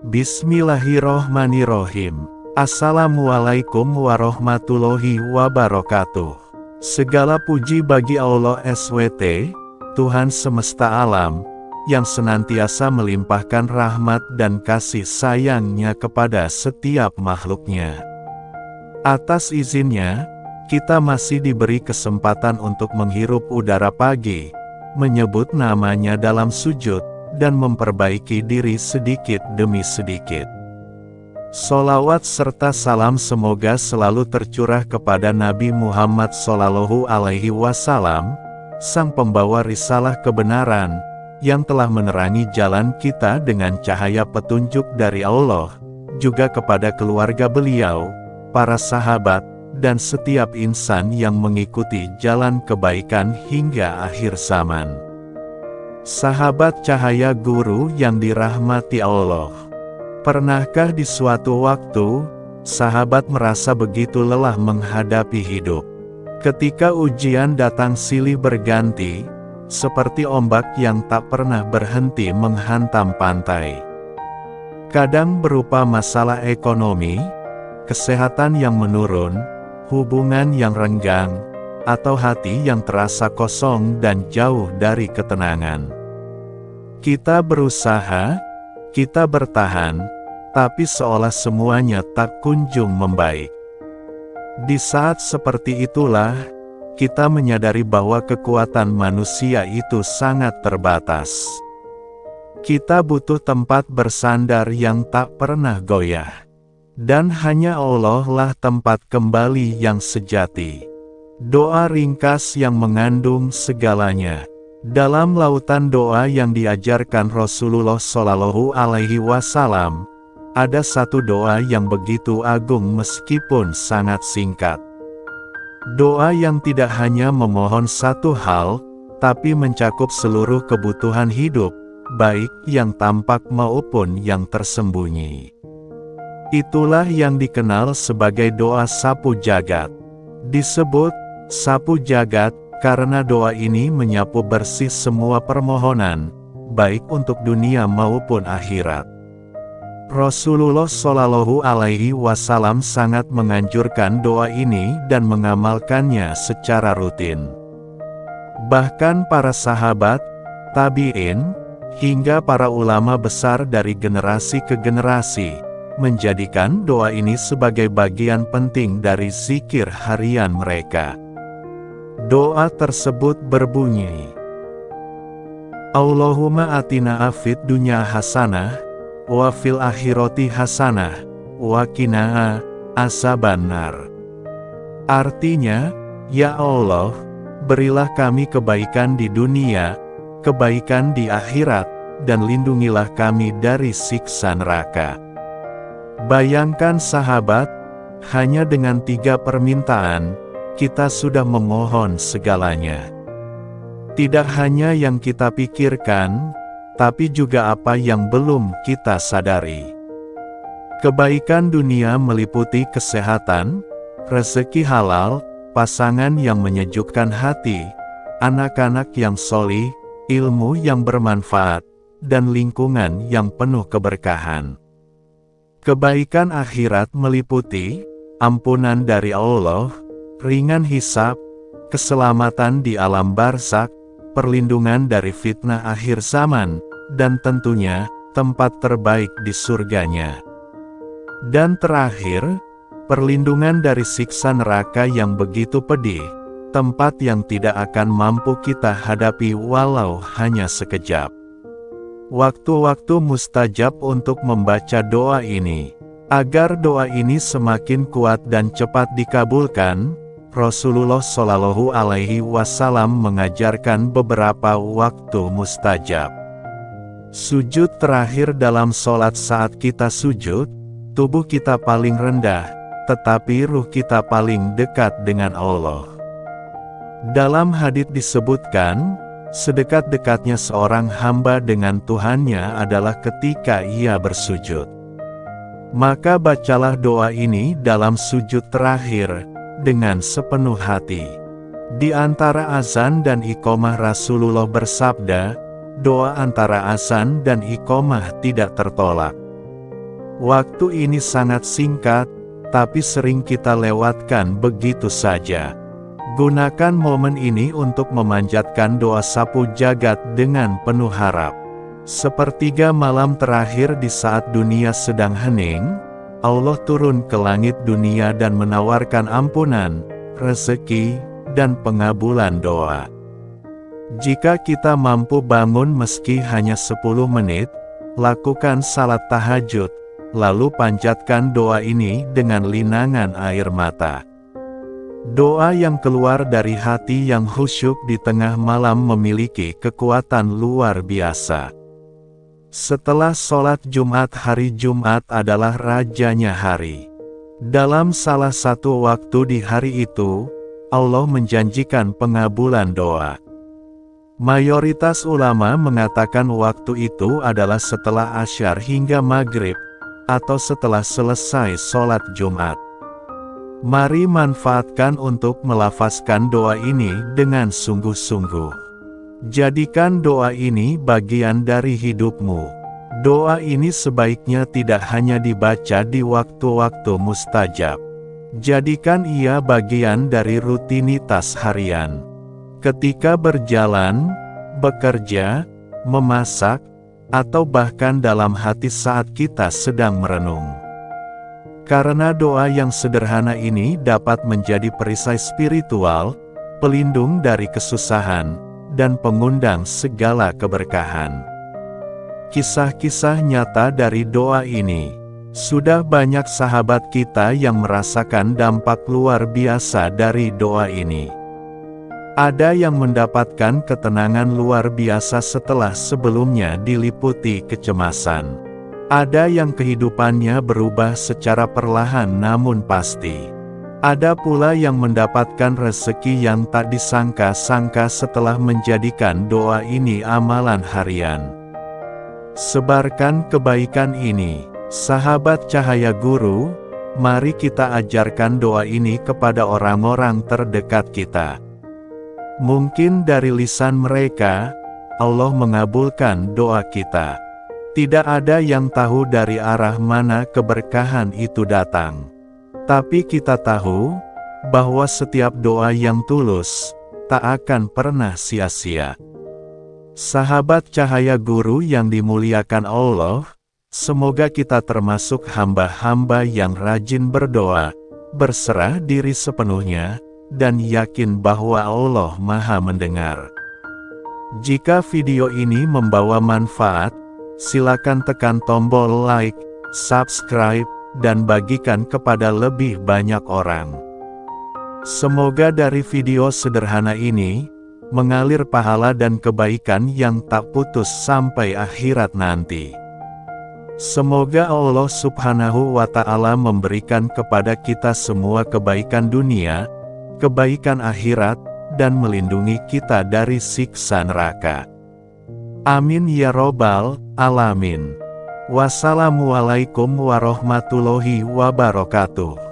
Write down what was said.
Bismillahirrohmanirrohim. Assalamualaikum warahmatullahi wabarakatuh. Segala puji bagi Allah SWT, Tuhan semesta alam, yang senantiasa melimpahkan rahmat dan kasih sayangnya kepada setiap makhluknya. Atas izinnya, kita masih diberi kesempatan untuk menghirup udara pagi, menyebut namanya dalam sujud, dan memperbaiki diri sedikit demi sedikit. Sholawat serta salam semoga selalu tercurah kepada Nabi Muhammad SAW, sang pembawa risalah kebenaran, yang telah menerangi jalan kita dengan cahaya petunjuk dari Allah, juga kepada keluarga beliau, para sahabat, dan setiap insan yang mengikuti jalan kebaikan hingga akhir zaman. Sahabat cahaya guru yang dirahmati Allah. Pernahkah di suatu waktu, sahabat merasa begitu lelah menghadapi hidup? Ketika ujian datang silih berganti, seperti ombak yang tak pernah berhenti menghantam pantai. Kadang berupa masalah ekonomi, kesehatan yang menurun, hubungan yang renggang, atau hati yang terasa kosong dan jauh dari ketenangan. Kita berusaha, kita bertahan, tapi seolah semuanya tak kunjung membaik. Di saat seperti itulah, kita menyadari bahwa kekuatan manusia itu sangat terbatas. Kita butuh tempat bersandar yang tak pernah goyah. Dan hanya Allah lah tempat kembali yang sejati. Doa ringkas yang mengandung segalanya. Dalam lautan doa yang diajarkan Rasulullah SAW, ada satu doa yang begitu agung meskipun sangat singkat. Doa yang tidak hanya memohon satu hal, tapi mencakup seluruh kebutuhan hidup, baik yang tampak maupun yang tersembunyi. Itulah yang dikenal sebagai doa sapu jagat. Disebut sapu jagat karena doa ini menyapu bersih semua permohonan, baik untuk dunia maupun akhirat. Rasulullah SAW sangat menganjurkan doa ini dan mengamalkannya secara rutin. Bahkan para sahabat, tabi'in, hingga para ulama besar dari generasi ke generasi, menjadikan doa ini sebagai bagian penting dari zikir harian mereka. Doa tersebut berbunyi, Allahumma atina afid dunya hasanah, wa fil akhirati hasanah, wa qina azabannar. Artinya, ya Allah, berilah kami kebaikan di dunia, kebaikan di akhirat, dan lindungilah kami dari siksa neraka. Bayangkan sahabat, hanya dengan 3 permintaan, kita sudah memohon segalanya. Tidak hanya yang kita pikirkan, tapi juga apa yang belum kita sadari. Kebaikan dunia meliputi kesehatan, rezeki halal, pasangan yang menyejukkan hati, anak-anak yang solih, ilmu yang bermanfaat, dan lingkungan yang penuh keberkahan. Kebaikan akhirat meliputi ampunan dari Allah, ringan hisab, keselamatan di alam barzakh, perlindungan dari fitnah akhir zaman, dan tentunya, tempat terbaik di surganya. Dan terakhir, perlindungan dari siksa neraka yang begitu pedih, tempat yang tidak akan mampu kita hadapi walau hanya sekejap. Waktu-waktu mustajab untuk membaca doa ini. Agar doa ini semakin kuat dan cepat dikabulkan, Rasulullah SAW mengajarkan beberapa waktu mustajab. Sujud terakhir dalam sholat. Saat kita sujud, tubuh kita paling rendah, tetapi ruh kita paling dekat dengan Allah. Dalam hadits disebutkan, sedekat-dekatnya seorang hamba dengan Tuhannya adalah ketika ia bersujud. Maka bacalah doa ini dalam sujud terakhir, dengan sepenuh hati. Di antara azan dan iqomah Rasulullah bersabda, doa antara azan dan iqomah tidak tertolak. Waktu ini sangat singkat, tapi sering kita lewatkan begitu saja. Gunakan momen ini untuk memanjatkan doa sapu jagat dengan penuh harap. Sepertiga malam terakhir di saat dunia sedang hening, Allah turun ke langit dunia dan menawarkan ampunan, rezeki, dan pengabulan doa. Jika kita mampu bangun meski hanya 10 menit, lakukan salat tahajud, lalu panjatkan doa ini dengan linangan air mata. Doa yang keluar dari hati yang khusyuk di tengah malam memiliki kekuatan luar biasa. Setelah sholat Jumat, hari Jumat adalah rajanya hari. Dalam salah satu waktu di hari itu, Allah menjanjikan pengabulan doa. Mayoritas ulama mengatakan waktu itu adalah setelah Asyar hingga Maghrib, atau setelah selesai sholat Jumat. Mari manfaatkan untuk melafazkan doa ini dengan sungguh-sungguh. Jadikan doa ini bagian dari hidupmu. Doa ini sebaiknya tidak hanya dibaca di waktu-waktu mustajab. Jadikan ia bagian dari rutinitas harian. Ketika berjalan, bekerja, memasak, atau bahkan dalam hati saat kita sedang merenung. Karena doa yang sederhana ini dapat menjadi perisai spiritual, pelindung dari kesusahan, dan pengundang segala keberkahan. Kisah-kisah nyata dari doa ini. Sudah banyak sahabat kita yang merasakan dampak luar biasa dari doa ini. Ada yang mendapatkan ketenangan luar biasa setelah sebelumnya diliputi kecemasan. Ada yang kehidupannya berubah secara perlahan namun pasti. Ada pula yang mendapatkan rezeki yang tak disangka-sangka setelah menjadikan doa ini amalan harian. Sebarkan kebaikan ini. Sahabat Cahaya Guru, mari kita ajarkan doa ini kepada orang-orang terdekat kita. Mungkin dari lisan mereka, Allah mengabulkan doa kita. Tidak ada yang tahu dari arah mana keberkahan itu datang. Tapi kita tahu, bahwa setiap doa yang tulus, tak akan pernah sia-sia. Sahabat Cahaya Guru yang dimuliakan Allah, semoga kita termasuk hamba-hamba yang rajin berdoa, berserah diri sepenuhnya, dan yakin bahwa Allah Maha Mendengar. Jika video ini membawa manfaat, silakan tekan tombol like, subscribe, dan bagikan kepada lebih banyak orang. Semoga dari video sederhana ini, mengalir pahala dan kebaikan yang tak putus sampai akhirat nanti. Semoga Allah Subhanahu wa Ta'ala memberikan kepada kita semua kebaikan dunia, kebaikan akhirat, dan melindungi kita dari siksa neraka. Amin ya Robbal Alamin. Wassalamualaikum warahmatullahi wabarakatuh.